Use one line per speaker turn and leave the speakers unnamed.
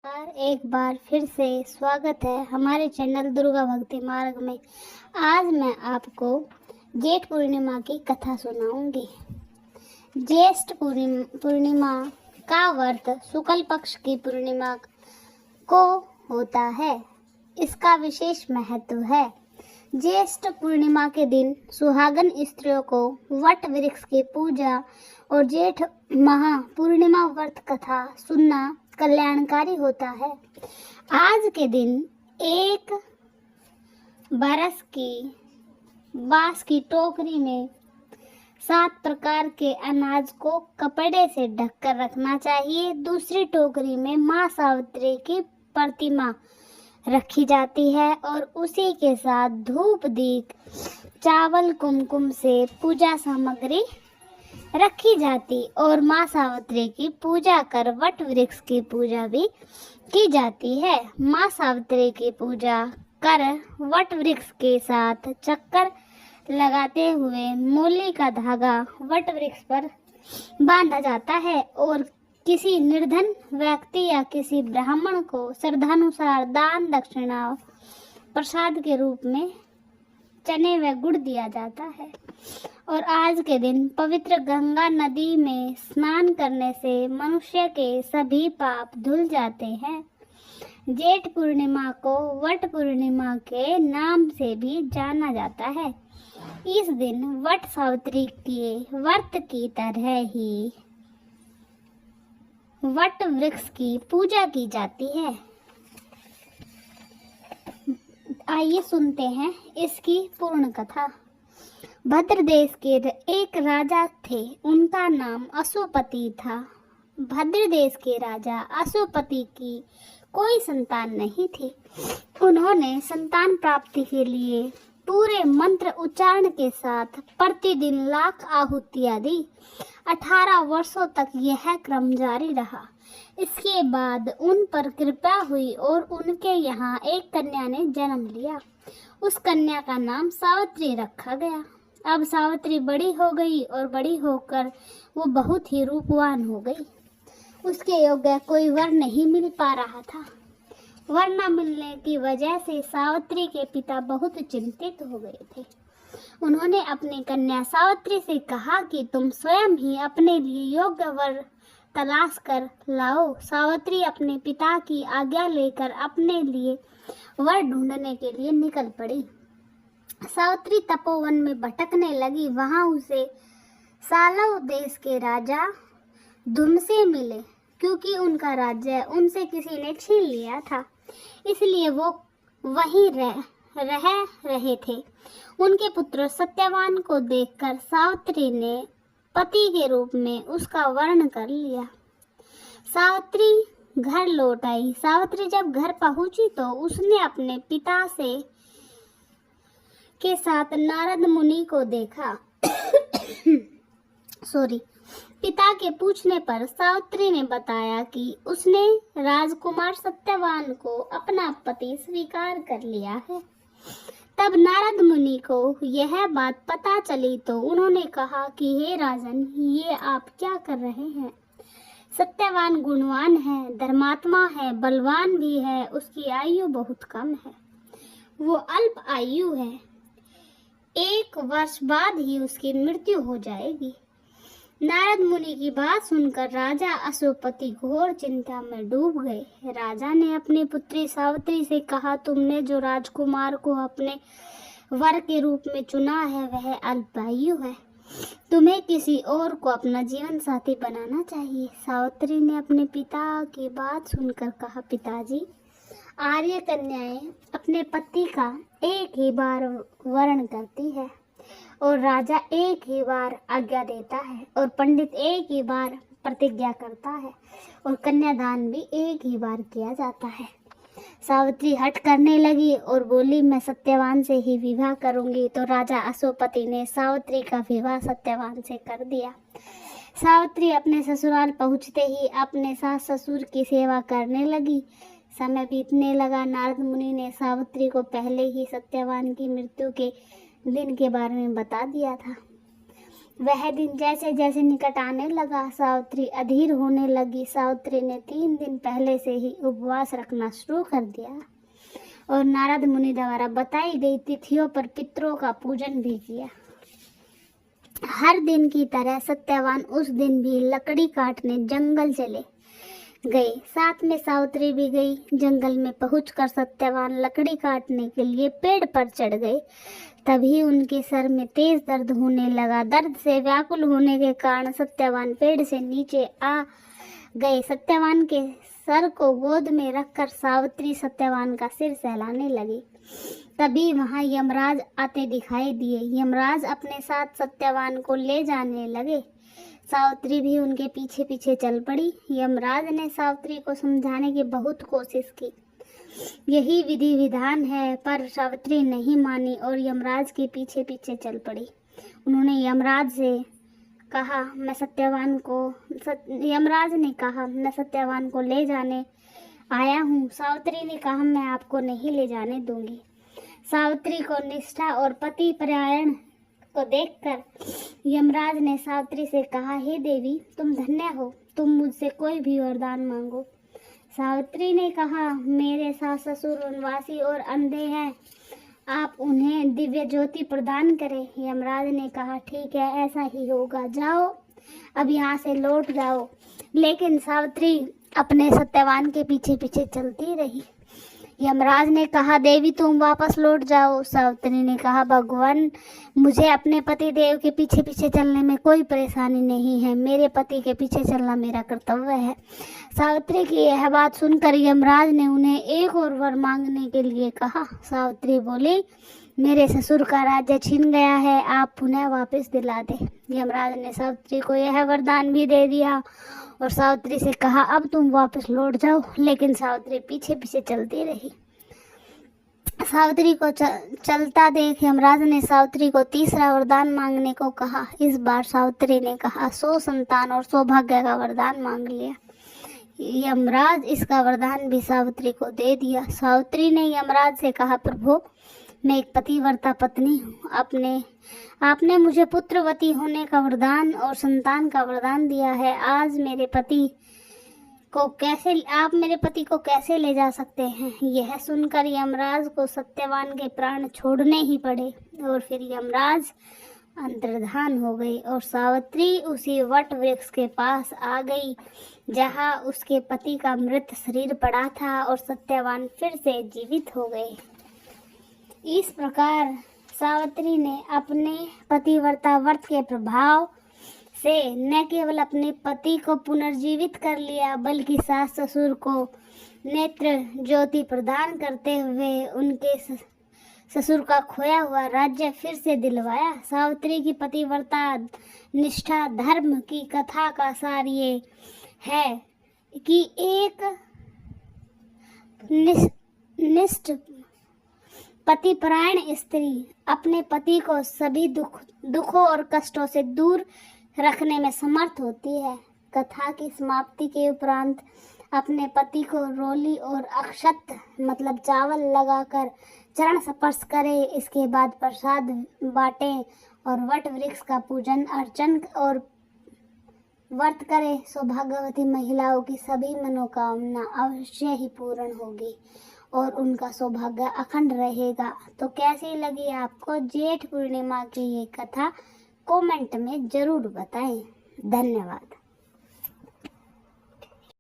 एक बार फिर से स्वागत है हमारे चैनल दुर्गा भक्ति मार्ग में। आज मैं आपको जेठ पूर्णिमा की कथा सुनाऊंगी। ज्येष्ठ पूर्णिमा का व्रत शुक्ल पक्ष की पूर्णिमा को होता है। इसका विशेष महत्व है। ज्येष्ठ पूर्णिमा के दिन सुहागन स्त्रियों को वट वृक्ष की पूजा और जेठ महा पूर्णिमा व्रत कथा सुनना कल्याणकारी होता है। आज के दिन एक बरस की बांस की टोकरी में 7 प्रकार के अनाज को कपड़े से ढककर रखना चाहिए। दूसरी टोकरी में माँ सावित्री की प्रतिमा रखी जाती है और उसी के साथ धूप दीप चावल कुमकुम से पूजा सामग्री रखी जाती और माँ सावित्री की पूजा कर वट वृक्ष की पूजा भी की जाती है। माँ सावित्री की पूजा कर वट वृक्ष के साथ चक्कर लगाते हुए मूली का धागा वट वृक्ष पर बांधा जाता है और किसी निर्धन व्यक्ति या किसी ब्राह्मण को श्रद्धानुसार दान दक्षिणा प्रसाद के रूप में चने व गुड़ दिया जाता है। और आज के दिन पवित्र गंगा नदी में स्नान करने से मनुष्य के सभी पाप धुल जाते हैं। जेठ पूर्णिमा को वट पूर्णिमा के नाम से भी जाना जाता है। इस दिन वट सावित्री के व्रत की तरह ही वट वृक्ष की पूजा की जाती है। आइए सुनते हैं इसकी पूर्ण कथा। भद्र देश के एक राजा थे, उनका नाम अशोपति था। भद्र देश के राजा अशोपति की कोई संतान नहीं थी। उन्होंने संतान प्राप्ति के लिए पूरे मंत्र उच्चारण के साथ प्रतिदिन लाख आहुतियां दी। 18 वर्षों तक यह क्रम जारी रहा। इसके बाद उन पर कृपा हुई और उनके यहाँ एक कन्या ने जन्म लिया। उस कन्या का नाम सावित्री रखा गया। अब सावित्री बड़ी हो गई और बड़ी होकर वो बहुत ही रूपवान हो गई। उसके योग्य कोई वर नहीं मिल पा रहा था। वर न मिलने की वजह से सावित्री के पिता बहुत चिंतित हो गए थे। उन्होंने अपनी कन्या सावित्री से कहा कि तुम स्वयं ही अपने लिए योग्य वर तलाश कर लाओ। सावित्री अपने पिता की आज्ञा लेकर अपने लिए वर ढूंढने के लिए निकल पड़ी। सावित्री तपोवन में भटकने लगी। वहां उसे सालव देश के राजा धुमसे मिले। क्योंकि उनका राज्य उनसे किसी ने छीन लिया था, इसलिए वो वहीं रह रहे थे। उनके पुत्र सत्यवान को देखकर सावित्री ने पति के रूप में उसका वर्ण कर लिया। सावित्री घर लौट आई। सावित्री जब घर पहुंची तो उसने अपने पिता से के साथ नारद मुनि को देखा। पिता के पूछने पर सावित्री ने बताया कि उसने राजकुमार सत्यवान को अपना पति स्वीकार कर लिया है। तब नारद मुनि को यह बात पता चली तो उन्होंने कहा कि हे राजन, ये आप क्या कर रहे हैं? सत्यवान गुणवान है, धर्मात्मा है, बलवान भी है। उसकी आयु बहुत कम है, वो अल्प आयु है। 1 वर्ष बाद ही उसकी मृत्यु हो जाएगी। नारद मुनि की बात सुनकर राजा अशोपति घोर चिंता में डूब गए। राजा ने अपनी पुत्री सावित्री से कहा, तुमने जो राजकुमार को अपने वर के रूप में चुना है वह अल्पायु है। तुम्हें किसी और को अपना जीवन साथी बनाना चाहिए। सावित्री ने अपने पिता की बात सुनकर कहा, पिताजी, आर्य कन्याएं अपने पति का एक ही बार वर्ण करती है और राजा एक ही बार आज्ञा देता है और पंडित एक ही बार प्रतिज्ञा करता है और कन्यादान भी एक ही बार किया जाता है। सावित्री हट करने लगी और बोली, मैं सत्यवान से ही विवाह करूंगी। तो राजा अशोपति ने सावित्री का विवाह सत्यवान से कर दिया। सावित्री अपने ससुराल पहुंचते ही अपने सास ससुर की सेवा करने लगी। समय बीतने लगा। नारद मुनि ने सावित्री को पहले ही सत्यवान की मृत्यु के दिन के बारे में बता दिया था। वह दिन जैसे जैसे निकट आने लगा, सावित्री अधीर होने लगी। सावित्री ने 3 दिन पहले से ही उपवास रखना शुरू कर दिया और नारद मुनि द्वारा बताई गई तिथियों पर पितरों का पूजन भी किया। हर दिन की तरह सत्यवान उस दिन भी लकड़ी काटने जंगल चले गए। साथ में सावित्री भी गई। जंगल में पहुंचकर सत्यवान लकड़ी काटने के लिए पेड़ पर चढ़ गए। तभी उनके सर में तेज दर्द होने लगा। दर्द से व्याकुल होने के कारण सत्यवान पेड़ से नीचे आ गए। सत्यवान के सर को गोद में रखकर सावित्री सत्यवान का सिर सहलाने लगी। तभी वहां यमराज आते दिखाई दिए। यमराज अपने साथ सत्यवान को ले जाने लगे। सावित्री भी उनके पीछे पीछे चल पड़ी। यमराज ने सावित्री को समझाने की बहुत कोशिश की, यही विधि विधान है, पर सावित्री नहीं मानी और यमराज के पीछे पीछे चल पड़ी। उन्होंने यमराज ने कहा मैं सत्यवान को ले जाने आया हूँ। सावित्री ने कहा मैं आपको नहीं ले जाने दूंगी। सावित्री को निष्ठा और पति परायण को देखकर यमराज ने सावित्री से कहा, हे देवी, तुम धन्य हो, तुम मुझसे कोई भी वरदान मांगो। सावित्री ने कहा, मेरे सास ससुर वनवासी और अंधे हैं, आप उन्हें दिव्य ज्योति प्रदान करें। यमराज ने कहा, ठीक है, ऐसा ही होगा, जाओ अब यहाँ से लौट जाओ। लेकिन सावित्री अपने सत्यवान के पीछे पीछे चलती रही। यमराज ने कहा, देवी तुम वापस लौट जाओ। सावित्री ने कहा, भगवान, मुझे अपने पति देव के पीछे पीछे चलने में कोई परेशानी नहीं है, मेरे पति के पीछे चलना मेरा कर्तव्य है। सावित्री की यह बात सुनकर यमराज ने उन्हें एक और वर मांगने के लिए कहा। सावित्री बोली, मेरे ससुर का राज्य छीन गया है, आप पुनः वापस दिला दे। यमराज ने सावित्री को यह वरदान भी दे दिया और सावित्री से कहा, अब तुम वापस लौट जाओ। लेकिन सावित्री पीछे पीछे चलती रही। सावित्री को चलता देख यमराज ने सावित्री को तीसरा वरदान मांगने को कहा। इस बार सावित्री ने कहा, 100 संतान और सौभाग्य का वरदान मांग लिया। यमराज इसका वरदान भी सावित्री को दे दिया। सावित्री ने यमराज से कहा, प्रभु, मैं एक पतिव्रता पत्नी हूँ, आपने मुझे पुत्रवती होने का वरदान और संतान का वरदान दिया है। आज आप मेरे पति को कैसे ले जा सकते हैं? यह सुनकर यमराज को सत्यवान के प्राण छोड़ने ही पड़े और फिर यमराज अंतर्धान हो गई और सावित्री उसी वट वृक्ष के पास आ गई जहाँ उसके पति का मृत शरीर पड़ा था और सत्यवान फिर से जीवित हो गए। इस प्रकार सावित्री ने अपने पतिव्रता व्रत के प्रभाव से न केवल अपने पति को पुनर्जीवित कर लिया, बल्कि सास ससुर को नेत्र ज्योति प्रदान करते हुए उनके ससुर का खोया हुआ राज्य फिर से दिलवाया। सावित्री की पतिव्रता निष्ठा धर्म की कथा का सार ये है कि एक निष्ठ पतिपरायण स्त्री अपने पति को सभी दुखों और कष्टों से दूर रखने में समर्थ होती है। कथा की समाप्ति के उपरांत अपने पति को रोली और अक्षत मतलब चावल लगाकर चरण स्पर्श करे। इसके बाद प्रसाद बांटे और वट वृक्ष का पूजन अर्चन और व्रत करे। सौभाग्यवती महिलाओं की सभी मनोकामना अवश्य ही पूर्ण होगी और उनका सौभाग्य अखंड रहेगा। तो कैसी लगी आपको जेठ पूर्णिमा की ये कथा? कमेंट में जरूर बताएं। धन्यवाद।